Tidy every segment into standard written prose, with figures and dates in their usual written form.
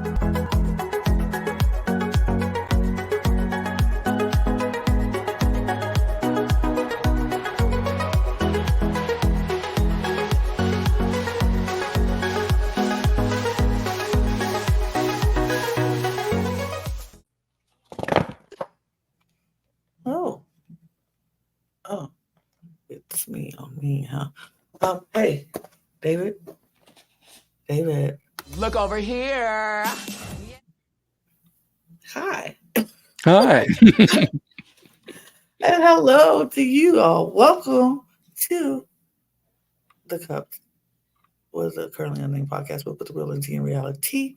Oh, it's me on me, huh? Hey, David. Look over here. Hi. Hi. And hello to you all. Welcome to the Cup was a Currently Unnamed Podcast. We'll put the real and tea in reality.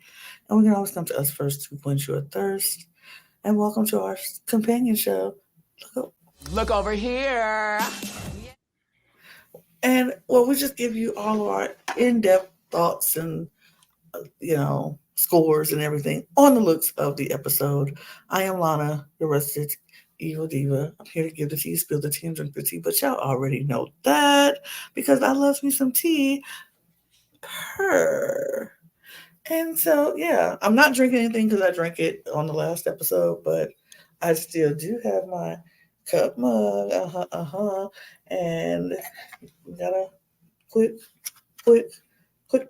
And we can always come to us first to quench your thirst. And welcome to our companion show. Look over here. And well, we just give you all of our in-depth thoughts and scores and everything on the looks of the episode. I am Lana, your resident evil diva. I'm here to give the tea, spill the tea, and drink the tea. But y'all already know that because I love me some tea. And so, yeah, I'm not drinking anything because I drank it on the last episode, but I still do have my cup mug. And we got a quick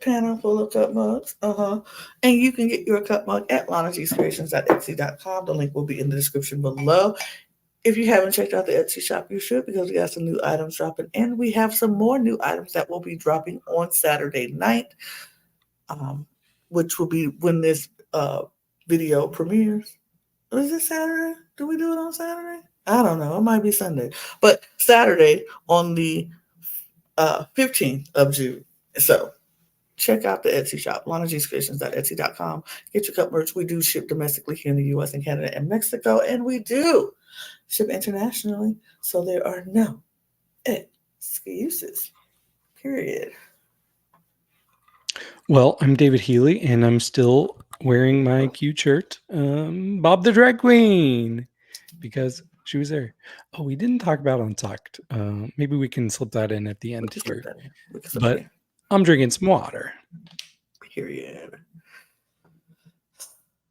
panel full of cup mugs. And you can get your cup mug at lanagcreations.etsy.com. The link will be in the description below. If you haven't checked out the Etsy shop, you should, because we got some new items dropping. And we have some more new items that will be dropping on Saturday night, which will be when this video premieres. Is it Saturday? Do we do it on Saturday? I don't know. It might be Sunday. But Saturday on the 15th of June. So check out the Etsy shop, lanagcreations.etsy.com. Get your cup merch. We do ship domestically here in the U.S. and Canada and Mexico, and we do ship internationally, so there are no excuses, period. Well, I'm David Healy, and I'm still wearing my cute shirt, Bob the Drag Queen, because she was there. Oh, we didn't talk about Untucked. Maybe we can slip that in at the end here. But I'm drinking some water. Period.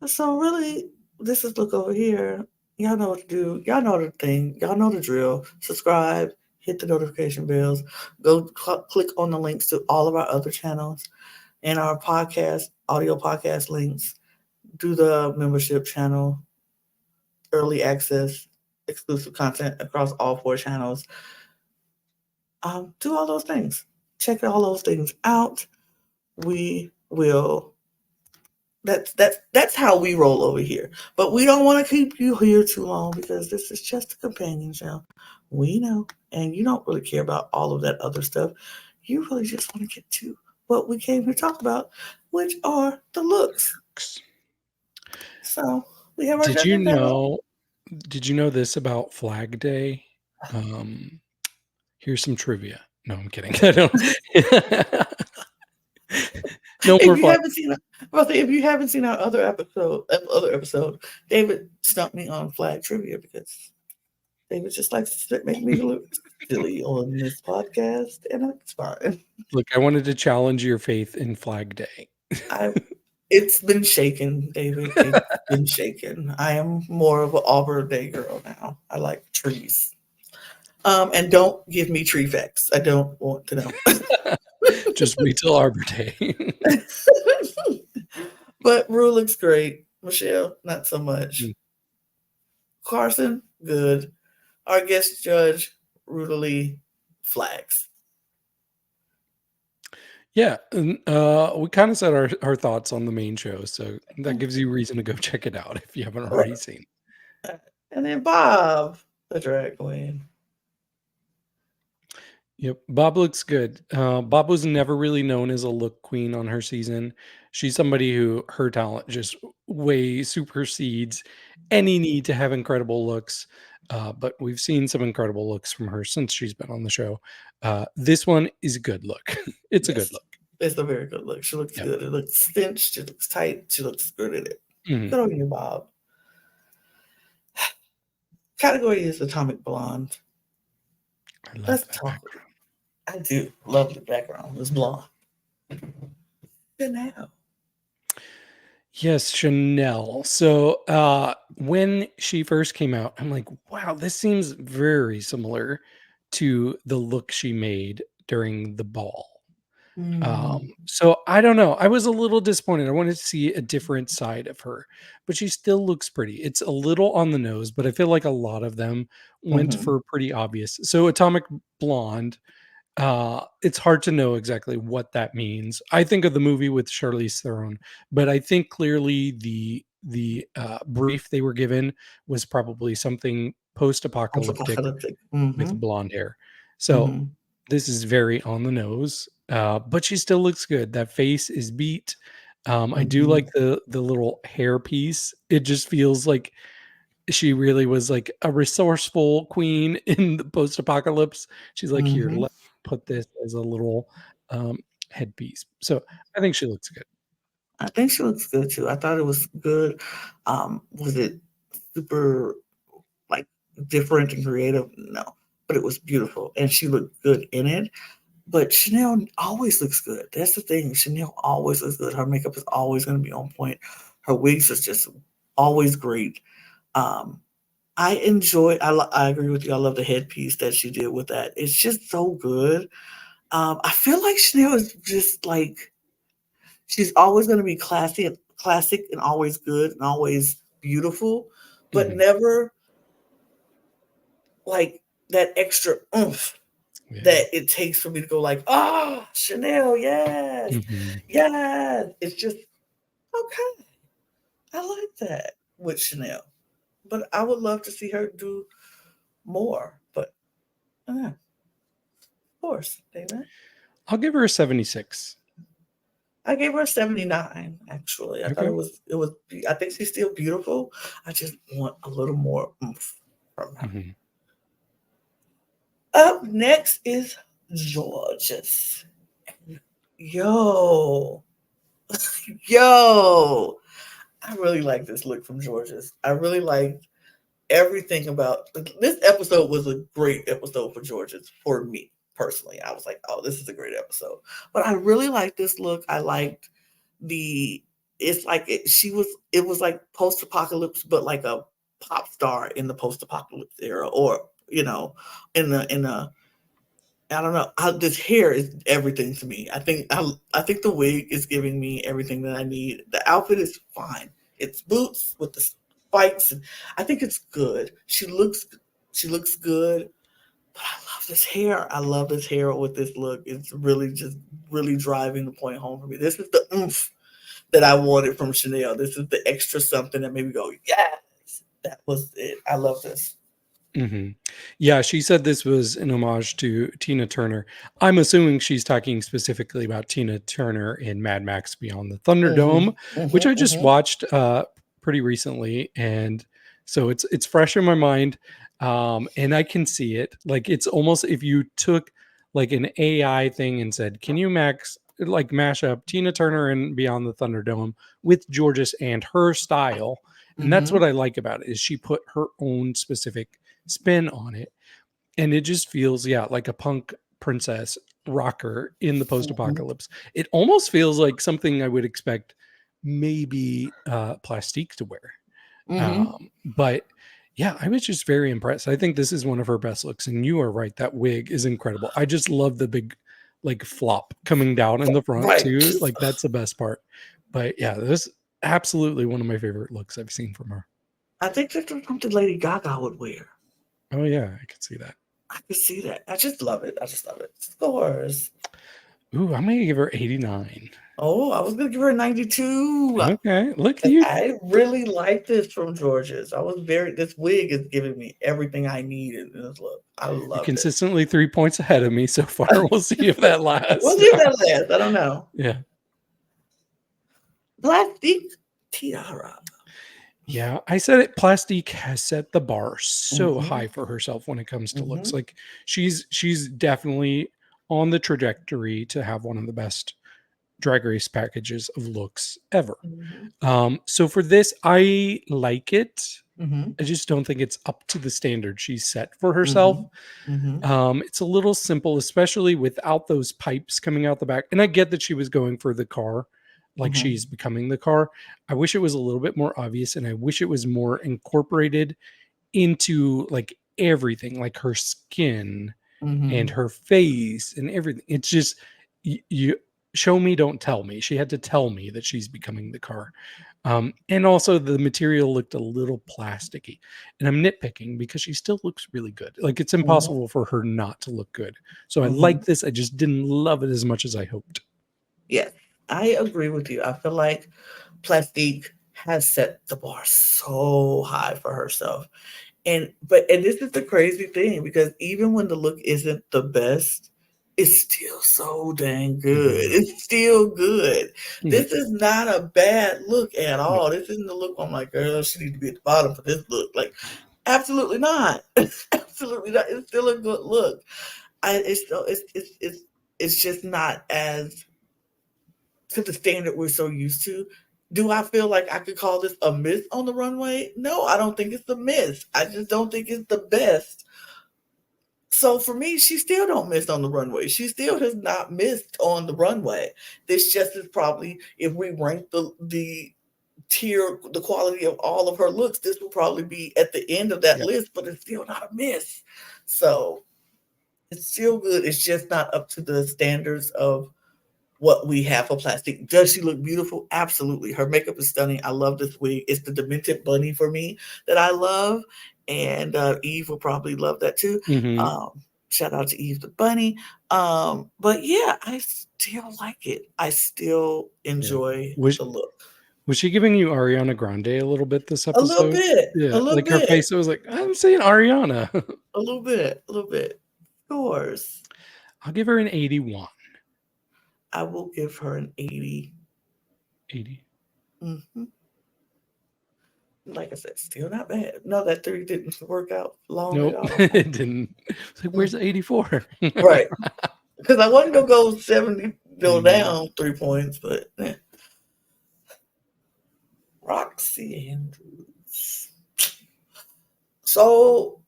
So really, this is Look Over Here. Y'all know what to do. Y'all know the thing. Y'all know the drill. Subscribe. Hit the notification bells. Go click on the links to all of our other channels and our podcast, audio podcast links. Do the membership channel, early access, exclusive content across all 4 channels. Do all those things. Check all those things out. We will. That's how we roll over here. But we don't want to keep you here too long because this is just a companion show. We know. And you don't really care about all of that other stuff. You really just want to get to what we came here to talk about, which are the looks. So we have our Did you know this about Flag Day? Here's some trivia. No, I'm kidding. I don't. No more. If you haven't seen our other episode, David stumped me on flag trivia because David just likes to make me look silly on this podcast, and it's fine. Look, I wanted to challenge your faith in Flag Day. It's been shaken, David. It's been shaken. I am more of an Arbor Day girl now. I like trees. And don't give me tree facts. I don't want to know. Just wait till Arbor Day. But Rue looks great. Michelle, not so much. Carson, good. Our guest judge, Rudely, flags. Yeah, we kind of said our thoughts on the main show, so that gives you reason to go check it out if you haven't already seen. And then Bob, the drag queen. Yep, Bob looks good. Bob was never really known as a look queen on her season. She's somebody who her talent just way supersedes any need to have incredible looks. But we've seen some incredible looks from her since she's been on the show. This one is a good look. It's a good look. It's a very good look. She looks good. It looks cinched. She looks tight. She looks good at it. Good on you, Bob. Category is Atomic Blonde. I love that background. I do love the background. It's blonde. Good now. Yes, Shannel. So when she first came out, I'm like, wow, this seems very similar to the look she made during the ball. Mm, So I don't know. I was a little disappointed. I wanted to see a different side of her, but she still looks pretty. It's a little on the nose, but I feel like a lot of them went mhm, for pretty obvious. So Atomic Blonde, it's hard to know exactly what that means. I think of the movie with Charlize Theron, but I think clearly the brief they were given was probably something post-apocalyptic post-apocalyptic. with Mhm, blonde hair. So mhm, this is very on the nose, but she still looks good. That face is beat. I do mhm, like the little hair piece. It just feels like she really was like a resourceful queen in the post-apocalypse. She's like, here, mhm. let me put this as a little um, headpiece. So I think she looks good. I think she looks good too. I thought it was good. Was it super like different and creative? No, but it was beautiful, and she looked good in it. But Chanel always looks good. That's the thing. Chanel always looks good. Her makeup is always going to be on point. Her wigs is just always great. Um, I enjoy. I agree with you. I love the headpiece that she did with that. It's just so good. I feel like Chanel is just like she's always going to be classic, and always good, and always beautiful, but Mhm. never like that extra oomph Yeah. that it takes for me to go like, ah, Chanel, yes, Mhm. yes. It's just okay. I like that with Chanel, but I would love to see her do more. But of course, David. I'll give her a 76. I gave her a 79. Actually, I thought Okay. it was. I think she's still beautiful. I just want a little more oomph from her. Mhm. Up next is Jorgeous. Yo, yo. I really like this look from Jorgeous. I really like everything about this episode. Was a great episode for Jorgeous for me personally. I was like, oh, this is a great episode. But I really like this look. I liked the it's like it was like post apocalypse, but like a pop star in the post apocalypse era, or in the I don't know. This hair is everything to me. I think the wig is giving me everything that I need. The outfit is fine. It's boots with the spikes, and I think it's good. She looks good, but I love this hair. I love this hair with this look. It's really just really driving the point home for me. This is the oomph that I wanted from Chanel. This is the extra something that made me go, yes, that was it. I love this. Mhm. Yeah, she said this was an homage to Tina Turner. I'm assuming she's talking specifically about Tina Turner in Mad Max Beyond the Thunderdome, Mm-hmm. Mm-hmm. which I just Mm-hmm. watched pretty recently, and so it's fresh in my mind, and I can see it. Like it's almost if you took like an AI thing and said, "Can you mash up Tina Turner and Beyond the Thunderdome with Jorgeous and her style?" And that's Mm-hmm. what I like about it is she put her own specific spin on it. And it just feels, yeah, like a punk princess rocker in the post Mm-hmm. apocalypse. It almost feels like something I would expect maybe Plastique to wear. Mm-hmm. But yeah, I was just very impressed. I think this is one of her best looks. And you are right. That wig is incredible. I just love the big, like, flop coming down in the front, Right. too. Just Like, that's the best part. But yeah, this absolutely one of my favorite looks I've seen from her. I think that's something Lady Gaga would wear. Oh, yeah, I could see that. I could see that. I just love it. I just love it. Scores. Ooh, I'm gonna give her 89. Oh, I was gonna give her a 92. Okay, look at 'Cause you. I really like this from George's. This wig is giving me everything I needed in this look. I You're loved it. consistently 3 points ahead of me so far. We'll see if that We'll lasts. see if that lasts. I don't know. Yeah. Plastique Tiara. Yeah, I said it. Plastique has set the bar so Mm-hmm. high for herself when it comes to looks. Mm-hmm. Like she's definitely on the trajectory to have one of the best drag race packages of looks ever. Mm-hmm. So for this, I like it. Mm-hmm. I just don't think it's up to the standard she's set for herself. Mm-hmm. Mm-hmm. It's a little simple, especially without those pipes coming out the back. And I get that she was going for the car like she's becoming the car. I wish it was a little bit more obvious, and I wish it was more incorporated into like everything, like her skin and her face and everything. It's just you show me, don't tell me. She had to tell me that she's becoming the car. And also the material looked a little plasticky, and I'm nitpicking because she still looks really good. Like it's impossible for her not to look good. So I like this. I just didn't love it as much as I hoped. Yes, I agree with you. I feel like Plastique has set the bar so high for herself. And this is the crazy thing, because even when the look isn't the best, it's still so dang good. It's still good. This is not a bad look at all. This isn't a look I'm like, girl, she needs to be at the bottom for this look. Like, absolutely not. Absolutely not. It's still a good look. It's just not as to the standard we're so used to. Do I feel like I could call this a miss on the runway? No, I don't think it's a miss. I just don't think it's the best. So for me, she still don't miss on the runway. She still has not missed on the runway. This just is probably, if we rank the tier, the quality of all of her looks, this will probably be at the end of that list, but it's still not a miss. So it's still good. It's just not up to the standards of what we have for Plastique. Does she look beautiful? Absolutely. Her makeup is stunning. I love this wig. It's the demented bunny for me that I love. And Eve will probably love that too. Shout out to Eve the bunny. But yeah, I still like it. I still enjoy the look. Was she giving you Ariana Grande a little bit this episode? A little bit. Yeah, a little like bit. her face, it was like, I'm saying Ariana. A little bit. Yours. I'll give her an 81. I will give her an 80. 80. Like I said, still not bad. No, that 3 didn't work out long Nope, at all. it didn't. It's like, where's the 84? Right. Because I wasn't going to go 70, go down 3 points, but Roxxxy Andrews. So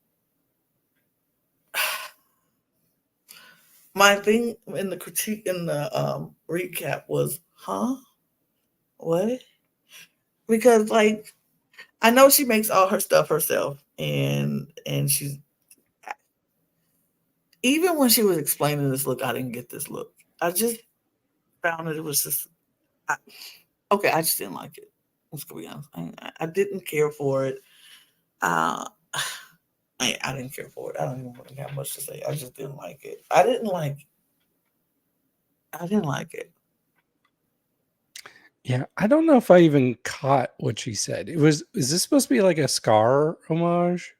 my thing in the critique, in the recap was, what? Because like, I know she makes all her stuff herself, and she's, even when she was explaining this look, I didn't get this look. I just found it was just, I just didn't like it. Let's be honest. I didn't care for it. I didn't care for it. I don't even really have much to say. I just didn't like it. I didn't like it. Yeah, I don't know if I even caught what she said. Is this supposed to be like a Scar homage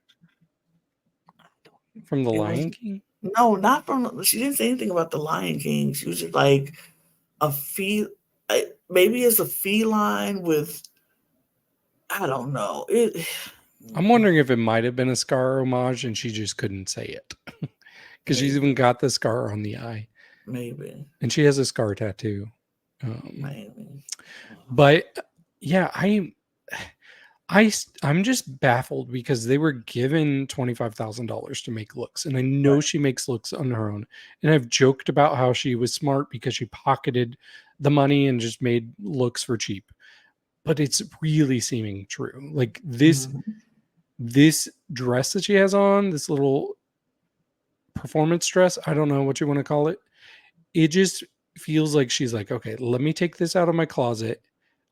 from The Lion King? No, not from. She didn't say anything about The Lion King. She was just like maybe it's a feline with, I don't know. I'm wondering if it might have been a Scar homage and she just couldn't say it. Because she's even got the scar on the eye. Maybe. And she has a scar tattoo. Maybe. But yeah, I'm just baffled because they were given $25,000 to make looks, and I know she makes looks on her own. And I've joked about how she was smart because she pocketed the money and just made looks for cheap. But it's really seeming true. Like this dress that she has on, this little performance dress, I don't know what you want to call it. It just feels like she's like, okay, let me take this out of my closet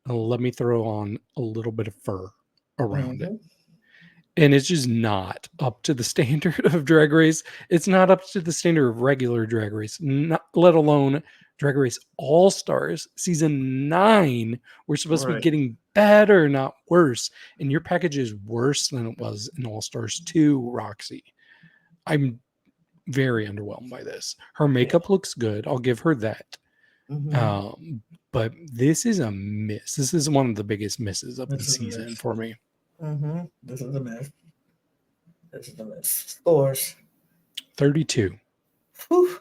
and let me throw on a little bit of fur around it. And it's just not up to the standard of Drag Race. It's not up to the standard of regular Drag Race, not, let alone Drag Race All-Stars season 9. We're supposed to be getting better, not worse. And your package is worse than it was in All-Stars 2, Roxxxy. I'm very underwhelmed by this. Her makeup looks good. I'll give her that. But this is a miss. This is one of the biggest misses of the season for me. This is a miss. Scores. 32. Whew.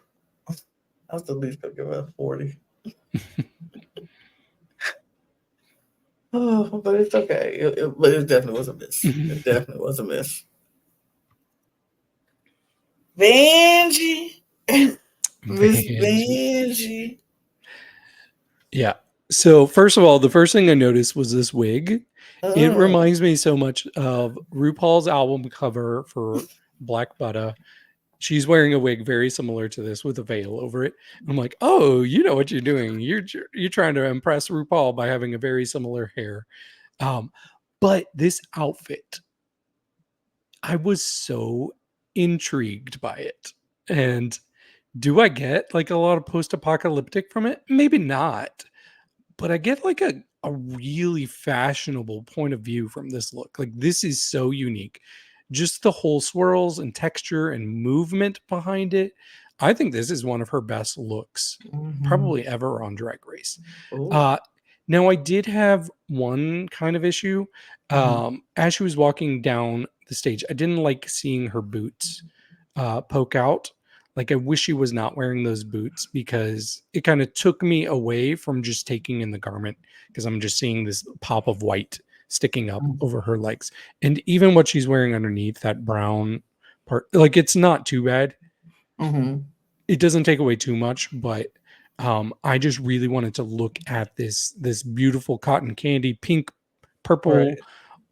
I was the least I'll give her 40. Oh, but it's okay. But it definitely was a miss. It definitely was a miss. Vanjie. Miss Vanjie. Yeah. So, first of all, the first thing I noticed was this wig. It Oh. reminds me so much of RuPaul's album cover for Black Butter. She's wearing a wig very similar to this with a veil over it. I'm like, oh, you know what you're doing. You're trying to impress RuPaul by having a very similar hair. Um, but this outfit, I was so intrigued by it. And do I get like a lot of post-apocalyptic from it? Maybe not, but I get like a really fashionable point of view from this look. Like this is so unique. Just the whole swirls and texture and movement behind it. I think this is one of her best looks Mm-hmm. probably ever on Drag Race. Oh. Uh Now I did have one kind of issue. Mm-hmm. As she was walking down the stage, I didn't like seeing her boots poke out. Like I wish she was not wearing those boots because it kind of took me away from just taking in the garment because I'm just seeing this pop of white sticking up over her legs. And even what she's wearing underneath that brown part, like it's not too bad. Mm-hmm. It doesn't take away too much, but I just really wanted to look at this beautiful cotton candy, pink, purple, Right.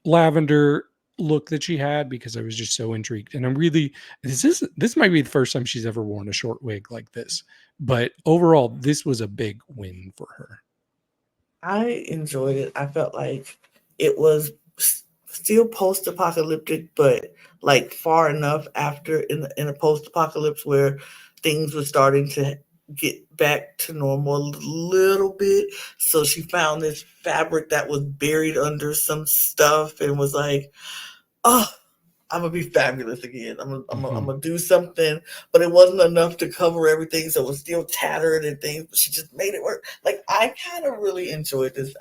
lavender look that she had because I was just so intrigued. And I'm really this might be the first time she's ever worn a short wig like this. But overall, this was a big win for her. I enjoyed it. I felt like it was still post-apocalyptic, but like far enough after in a post-apocalypse where things were starting to get back to normal a little bit. So she found this fabric that was buried under some stuff and was like, "Oh, I'm gonna be fabulous again. I'm Mhm. gonna do something," but it wasn't enough to cover everything, so it was still tattered and things. But she just made it work. Like I kind of really enjoyed this.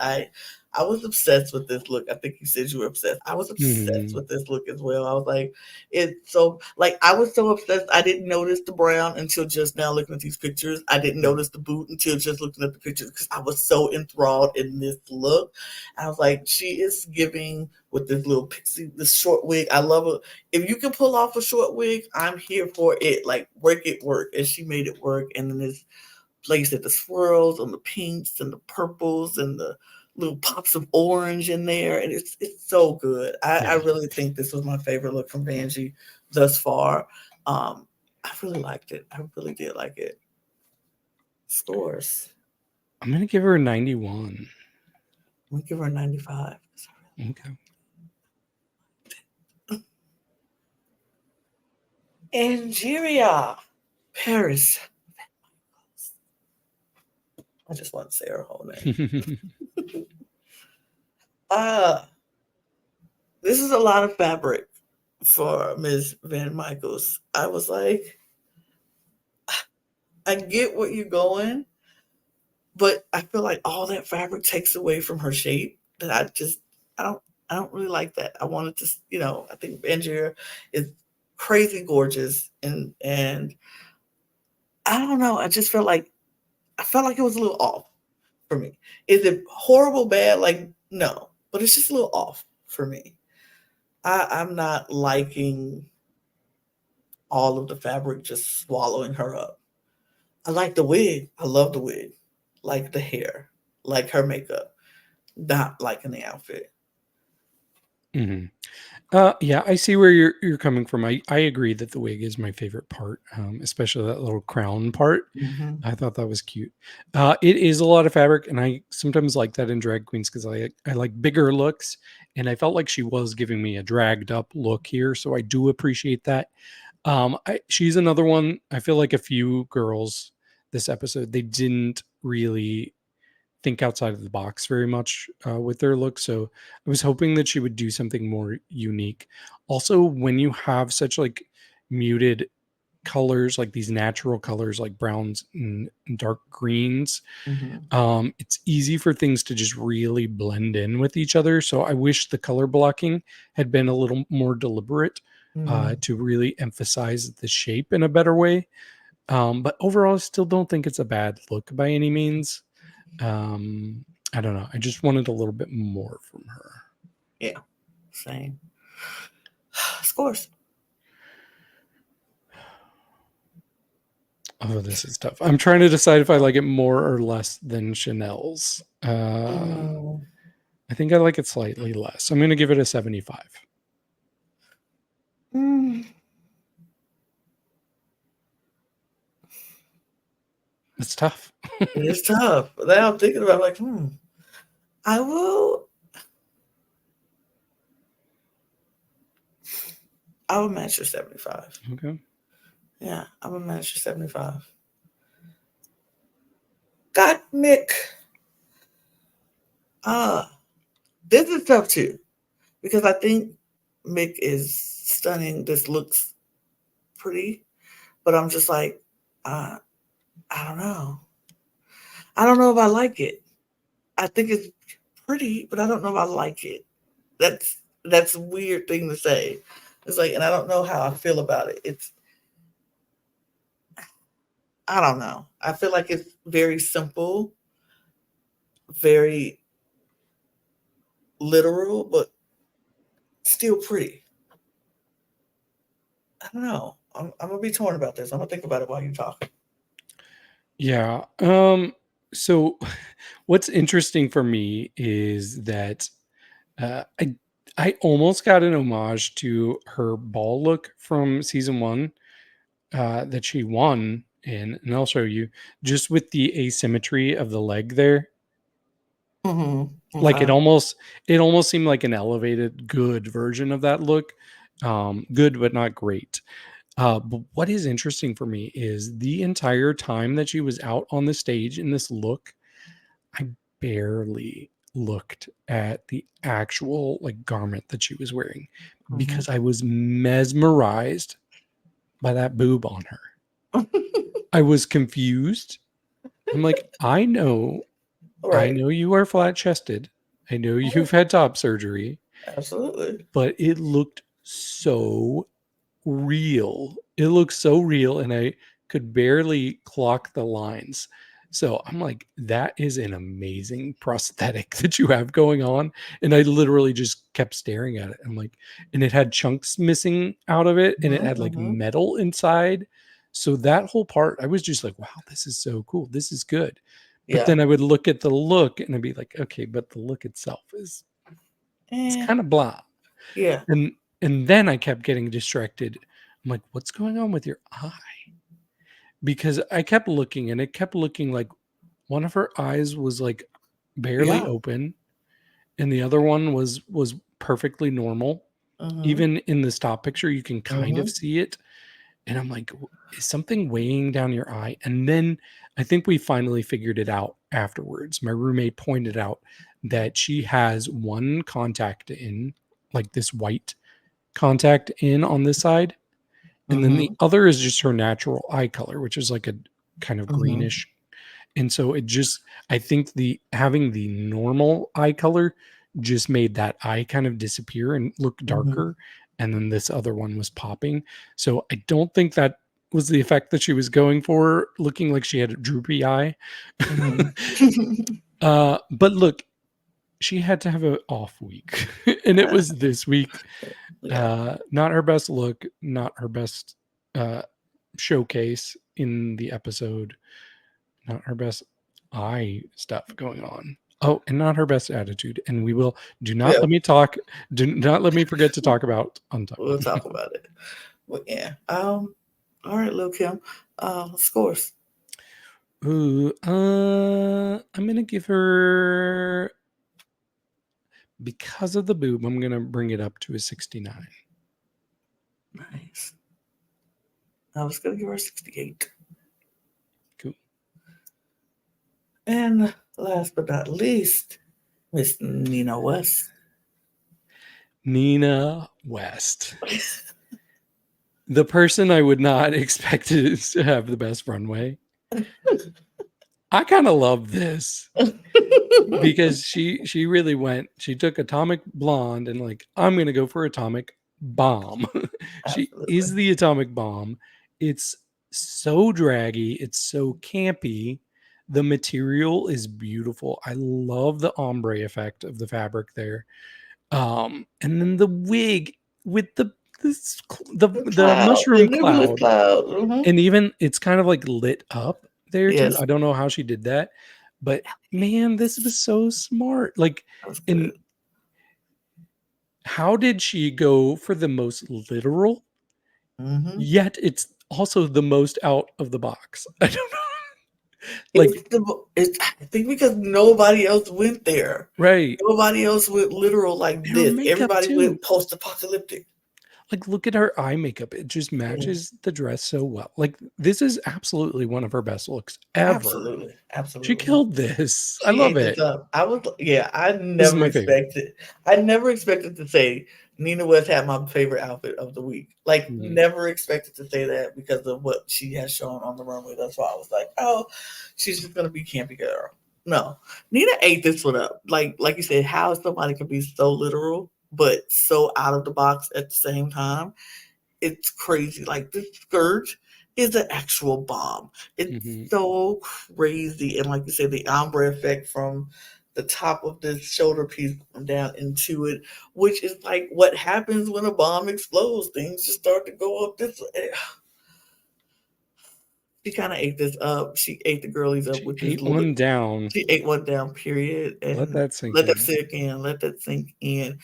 I was obsessed with this look. I think you said you were obsessed. I was obsessed Mhm. with this look as well. I was like, it's so like I was so obsessed. I didn't notice the brown until just now looking at these pictures. I didn't notice the boot until just looking at the pictures because I was so enthralled in this look. I was like, she is giving with this little pixie, this short wig. I love it. If you can pull off a short wig, I'm here for it. Like work it, work. And she made it work. And then this place at the swirls and the pinks and the purples and the little pops of orange in there. And it's so good. I Yeah. really think this was my favorite look from Vanjie thus far. I really liked it. I really did like it. Scores. I'm gonna give her a 91. I'm gonna give her a 95. Okay. Angeria. Paris. I just want to say her whole name. Uh, this is a lot of fabric for Ms. VanMicheals. I was like, I get what you're going, but I feel like all that fabric takes away from her shape. That I don't, I don't really like that. I wanted to, I think Angeria is crazy gorgeous, and I don't know. I felt like it was a little off for me. Is it horrible bad? Like no, but it's just a little off for me. I'm not liking all of the fabric just swallowing her up. I like the wig. I love the wig. Like the hair. Like her makeup. Not liking the outfit. Mhm. Yeah, I see where you're coming from. I agree that the wig is my favorite part, especially that little crown part. Mm-hmm. I thought that was cute. It is a lot of fabric, and I sometimes like that in drag queens because I like bigger looks, and I felt like she was giving me a dragged up look here, so I do appreciate that. She's another one. I feel like a few girls this episode they didn't really think outside of the box very much with their look. So I was hoping that she would do something more unique. Also, when you have such like muted colors, like these natural colors, like browns and dark greens, Mm-hmm. it's easy for things to just really blend in with each other. So I wish the color blocking had been a little more deliberate Mm-hmm. to really emphasize the shape in a better way. But overall, I still don't think it's a bad look by any means. Um, I don't know. I just wanted a little bit more from her. Yeah. Same. Scores. Oh, this is tough. I'm trying to decide if I like it more or less than Shannel's. I think I like it slightly less. I'm going to give it a 75. Mm. It's tough. It is tough. Now I'm thinking about like, I will match your 75. Okay. Yeah, I will match your 75. Gottmik. This is tough too. Because I think Mick is stunning. This looks pretty. But I'm just like, I don't know. I don't know if I like it. I think it's pretty, but I don't know if I like it. That's a weird thing to say. It's like, and I don't know how I feel about it. I don't know. I feel like it's very simple, very literal, but still pretty. I don't know. I'm gonna be torn about this. I'm gonna think about it while you talk. Yeah. So what's interesting for me is that I almost got an homage to her ball look from season 1 that she won in, and I'll show you, just with the asymmetry of the leg there. Like Okay. it almost seemed like an elevated good version of that look. Good but not great. But what is interesting for me is the entire time that she was out on the stage in this look, I barely looked at the actual like garment that she was wearing because I was mesmerized by that boob on her. I was confused. I'm like, I know Right. you are flat chested. I know you've had top surgery, Absolutely. but it looked so real. It looked so real, and I could barely clock the lines. So I'm like, that is an amazing prosthetic that you have going on. And I literally just kept staring at it. I'm like, and it had chunks missing out of it, and it had like metal inside. So that whole part, I was just like, wow, this is so cool. This is good. But then I would look at the look and I'd be like, okay, but the look itself is it's kind of blah. Yeah. And then I kept getting distracted. I'm like, what's going on with your eye? Because I kept looking and it kept looking like one of her eyes was like barely open and the other one was perfectly normal. Even in the stop picture, you can kind of see it. And I'm like, is something weighing down your eye? And then I think we finally figured it out afterwards. My roommate pointed out that she has one contact in, like this white contact in on this side. And then the other is just her natural eye color, which is like a kind of greenish. And so it just, I think the having the normal eye color just made that eye kind of disappear and look darker. And then this other one was popping. So I don't think that was the effect that she was going for, looking like she had a droopy eye. But look, she had to have an off week, and it was this week. Not her best look, not her best showcase in the episode, not her best eye stuff going on. Oh, and not her best attitude. And we will do not let me talk. Do not let me forget to talk about Untucked. We'll talk about it. Well, yeah. All right, Lil Kim. Scores. Ooh, I'm gonna give her, because of the boob, I'm gonna bring it up to a 69. Nice. I was gonna give her a 68. Cool. And last but not least, Miss Nina West. Nina West. The person I would not expect to have the best runway. I kind of love this because she really went, she took Atomic Blonde and like, I'm going to go for Atomic Bomb. She is the Atomic Bomb. It's so draggy. It's so campy. The material is beautiful. I love the ombre effect of the fabric there. And then the wig with the the Cloud, the mushroom nebulous cloud, cloud. Mm-hmm. and even it's kind of like lit up there too. Yes, I don't know how she did that, but man, this was so smart. Like, that was and good. how did she go for the most literal? Mm-hmm. Yet it's also the most out of the box. I don't know. Like, I think because nobody else went there. right. Nobody else went literal like And her this. makeup Everybody too. went post-apocalyptic. Like, look at her eye makeup. It just Yeah, matches the dress so well. Like, this is absolutely one of her best looks ever. absolutely, She absolutely. killed this. I She love ate this it. up. Yeah, This is my favorite. I never expected to say Nina West had my favorite outfit of the week. Like, Mhm. never expected to say that because of what she has shown on the runway. That's why I was like, oh, she's just gonna be campy girl. No, Nina ate this one up. Like you said, how somebody can be so literal but so out of the box at the same time. It's crazy. Like, this skirt is an actual bomb. It's Mhm. so crazy. And like you said, the ombre effect from the top of the shoulder piece down into it, which is like what happens when a bomb explodes. Things just start to go up this way. She kind of ate this up. She ate the girlies up She with this ate little. one down. She ate one down, period. Let And that sink let that in. sink in. Let that sink in.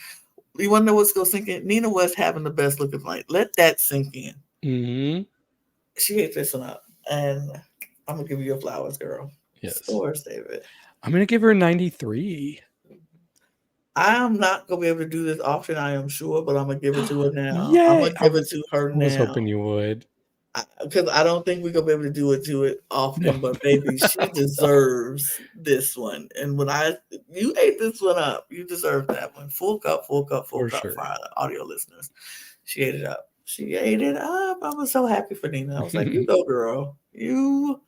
You want to know what's going to sink in? Nina West having the best looking night. Let that sink in. Mhm. She ate this one up. And I'm going to give you your flowers, girl. Yes. Scores, David. I'm gonna give her a 93. I am not going to be able to do this often, I am sure, but I'm going to give it to her now. I'm Yay! going to give it to her I was hoping now. you would. Because I don't think we're going to be able to do it No, often, but baby, she deserves this one. And you ate this one up, you deserve that one. Full cup, full cup, full for cup for sure. our audio listeners. She ate it up. She ate it up. I was so happy for Nina. I was like, you go, girl. You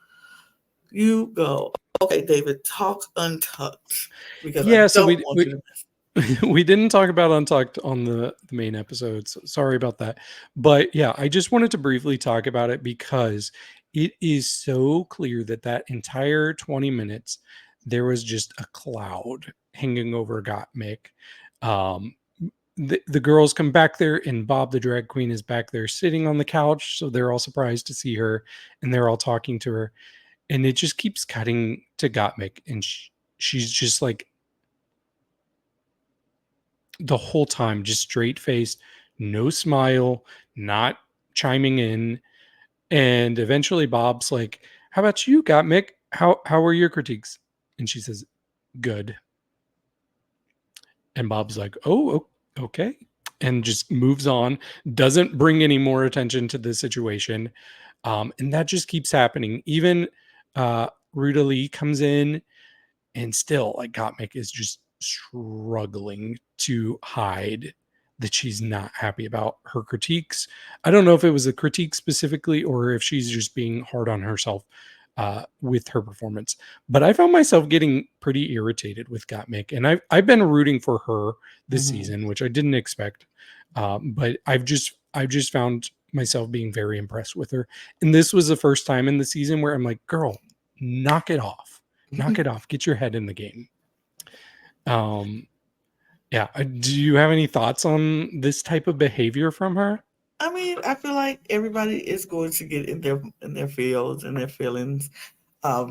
go. Okay, David, talk Untucked because I Yeah, so don't want you to miss. we didn't talk about Untucked on the main episode. So sorry about that. But yeah, I just wanted to briefly talk about it because it is so clear that that entire 20 minutes there was just a cloud hanging over Gottmik. Um, the girls come back there, and Bob the drag queen is back there sitting on the couch, so they're all surprised to see her, and they're all talking to her, and it just keeps cutting to Gottmik, and she's just like the whole time, just straight faced, no smile, not chiming in. And eventually Bob's like, "How about you, Gottmik? How were your critiques?" And she says, "Good." And Bob's like, "Oh, okay." And just moves on, doesn't bring any more attention to the situation. And that just keeps happening. Even Ruta Lee comes in, and still, like, Gottmik is just struggling to hide that she's not happy about her critiques. I don't know if it was a critique specifically or if she's just being hard on herself with her performance. But I found myself getting pretty irritated with Gottmik, and I've been rooting for her this Mhm. season, which I didn't expect. But I've just found myself being very impressed with her. And this was the first time in the season where I'm like, girl, knock it off. Knock it off. Get your head in the game. Um, yeah. Do you have any thoughts on this type of behavior from her? I mean, I feel like everybody is going to get in their fields and their feelings.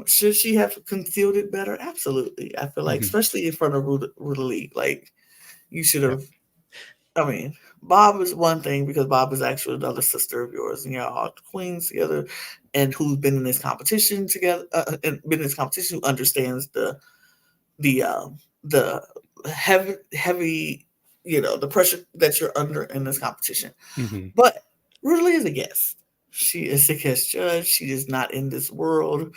Should she have concealed it better? Absolutely. I feel like, Mhm. especially in front of Ruta Lee, like, you should Yeah. have. I mean, Bob is one thing because Bob is actually another sister of yours, and y'all are queens together, and who's been in this competition together, and been in this competition, who understands the the heavy, the pressure that you're under in this competition. Mhm. But Ruta Lee is a guest. She is a guest judge. She is not in this world.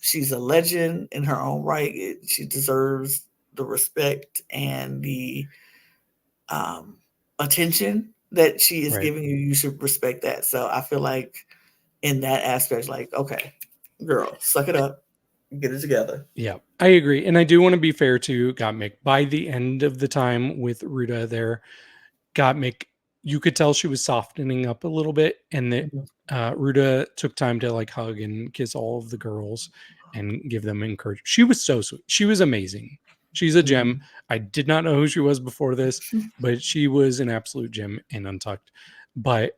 She's a legend in her own right. She deserves the respect and the um, attention that she is Right. giving you. You should respect that. So I feel like in that aspect, like, okay, girl, suck it up, get it together. Yeah, I agree. And I do want to be fair to Gottmik. By the end of the time with Ruta there, Gottmik, you could tell she was softening up a little bit, and that Mhm. Ruta took time to like hug and kiss all of the girls and give them encouragement. She was so sweet. She was amazing. She's a gem. I did not know who she was before this, but she was an absolute gem in Untucked. But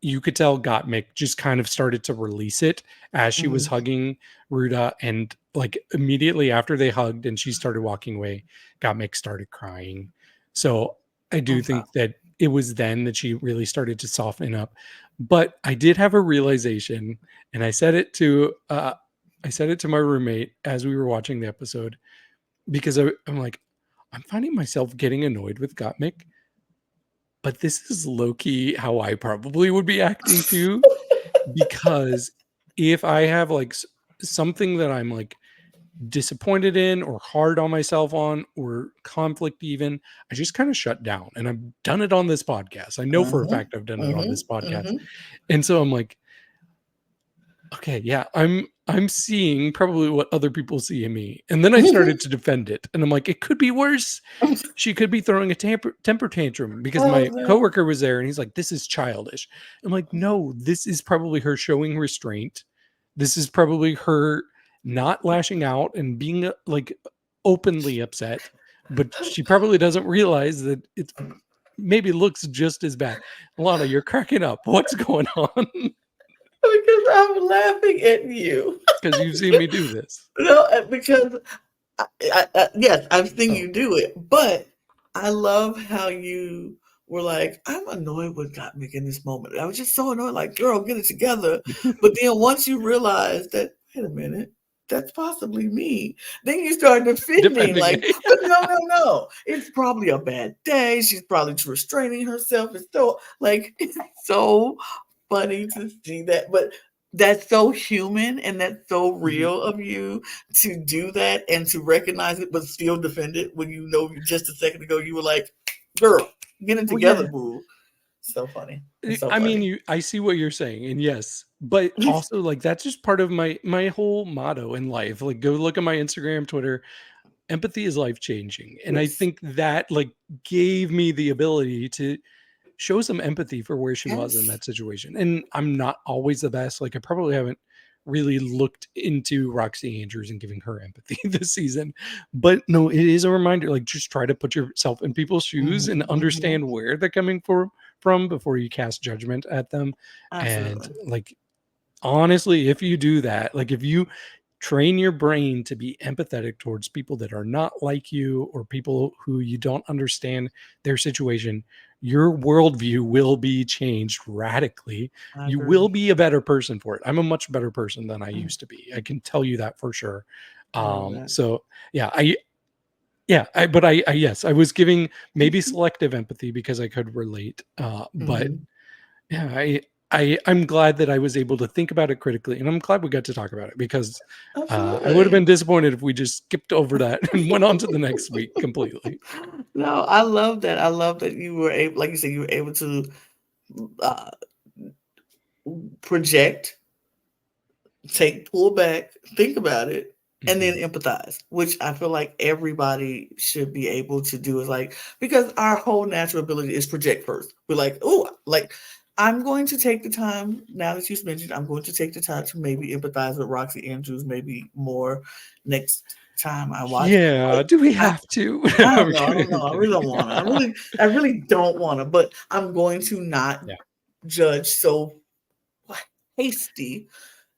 you could tell Gottmik just kind of started to release it as she was hugging Ruda, and like immediately after they hugged and she started walking away, Gottmik started crying. So I do think that it was then that she really started to soften up. But I did have a realization, and I said it to my roommate as we were watching the episode, because I'm like, I'm finding myself getting annoyed with Gottmik, but this is low-key how I probably would be acting too, because if I have like something that I'm like disappointed in or hard on myself on or conflict even, I just kind of shut down. And I've done it on this podcast. I know for a fact I've done it on this podcast. And so I'm like, okay, yeah, I'm seeing probably what other people see in me. And then I started to defend it. And I'm like, it could be worse. She could be throwing a temper tantrum, because my coworker was there and he's like, this is childish. I'm like, no, this is probably her showing restraint. This is probably her not lashing out and being like openly upset, but she probably doesn't realize that it maybe looks just as bad. Lana, you're cracking up. What's going on? Because I'm laughing at you. Because you've seen me do this. No, because yes, I've seen you do it, but I love how you were like, I'm annoyed with Gottmik in this moment. I was just so annoyed, like, girl, get it together. But then once you realize that, wait a minute, that's possibly me, then you start defending like, but no. It's probably a bad day. She's probably restraining herself. It's so like, it's so funny to see that, but that's so human and that's so real of you to do that and to recognize it but still defend it when you know just a second ago you were like, girl, get it together, boo. So funny. So funny. Mean, I see what you're saying, and yes, but also like that's just part of my whole motto in life. Like, go look at my Instagram, Twitter. Empathy is life changing, and I think that like gave me the ability to show some empathy for where she was in that situation. And I'm not always the best. Like, I probably haven't really looked into Roxxxy Andrews and giving her empathy this season. But no, it is a reminder, like, just try to put yourself in people's shoes and understand where they're coming from before you cast judgment at them. Absolutely. And like, honestly, if you do that, like if you train your brain to be empathetic towards people that are not like you or people who you don't understand their situation, your worldview will be changed radically. You will be a better person for it. I'm a much better person than I used to be. I can tell you that for sure. So yeah, yes, I was giving maybe selective empathy because I could relate. But yeah, I'm glad that I was able to think about it critically, and I'm glad we got to talk about it, because I would have been disappointed if we just skipped over that and went on to the next week completely. No, I love that. I love that you were able, like you said, you were able to project, pull back, think about it, and then empathize, which I feel like everybody should be able to do. Is like, because our whole natural ability is project first. We're like, oh, like, I'm going to take the time, now that you've mentioned, I'm going to take the time to maybe empathize with Roxxxy Andrews, maybe more next time I watch. Yeah, like, do we have to? I don't know. I really don't want to. I really don't want to, but I'm going to not judge so hasty.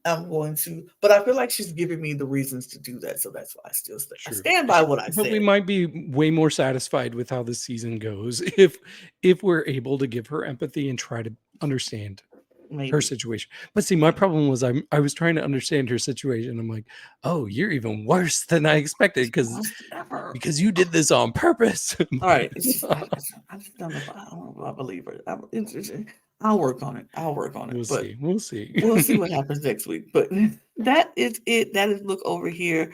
I'm going to, but I feel like she's giving me the reasons to do that, so that's why I still I stand by what I said. But we might be way more satisfied with how this season goes if we're able to give her empathy and try to understand her situation. But see, my problem was I was trying to understand her situation. I'm like, oh, you're even worse than I expected because you did this on purpose. All right, I just don't know if I believe her. I'll work on it. We'll see. We'll see what happens next week. But that is it. That is Look Over Here,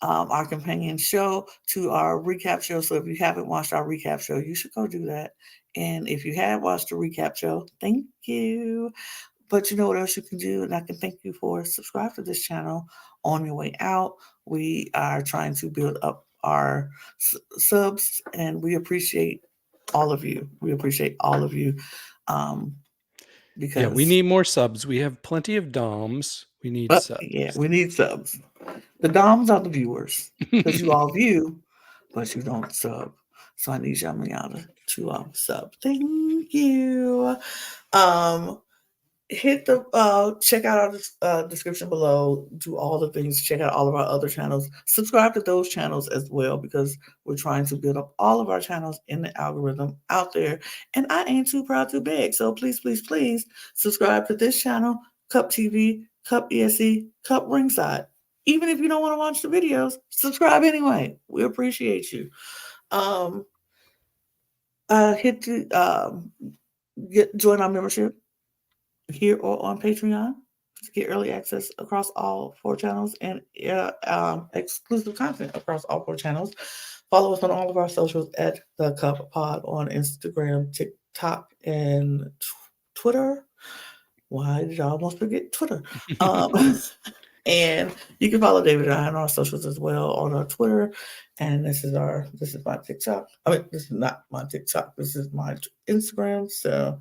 our companion show to our recap show. So if you haven't watched our recap show, you should go do that. And if you have watched the recap show, thank you. But you know what else you can do? And I can thank you for subscribe to this channel on your way out. We are trying to build up our subs, and we appreciate all of you. Because we need more subs. We have plenty of DOMs. We need subs. Yeah, we need subs. The DOMs are the viewers, because you all view, but you don't sub. So I need y'all to sub. Thank you. Um, hit the check out our description below. Do all the things. Check out all of our other channels. Subscribe to those channels as well because we're trying to build up all of our channels in the algorithm out there. And I ain't too proud to beg. So please, please, please subscribe to this channel, Cup TV, Cup ESC, Cup Ringside. Even if you don't want to watch the videos, subscribe anyway. We appreciate you. Hit the join our membership here or on Patreon to get early access across all 4 channels and exclusive content across all 4 channels. Follow us on all of our socials at The Cup Pod on Instagram, TikTok, and Twitter. Why did I almost forget Twitter? And you can follow David and I on our socials as well on our Twitter. And this is my TikTok. I mean, this is not my TikTok. This is my Instagram. So,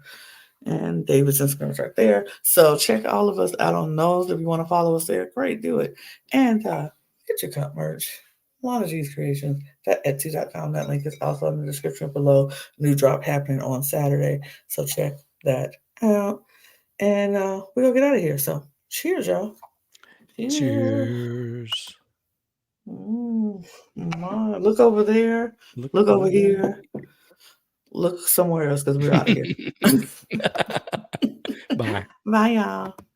and David's Instagram is right there. So check all of us out on those. If you want to follow us there, great, do it. And get your cup merch. Lana G's Creations. Etsy.com. That link is also in the description below. New drop happening on Saturday. So check that out. And we're going to get out of here. So cheers, y'all. Cheers. Look over there. Look over here. Look somewhere else because we're out of here. Bye. Bye, y'all.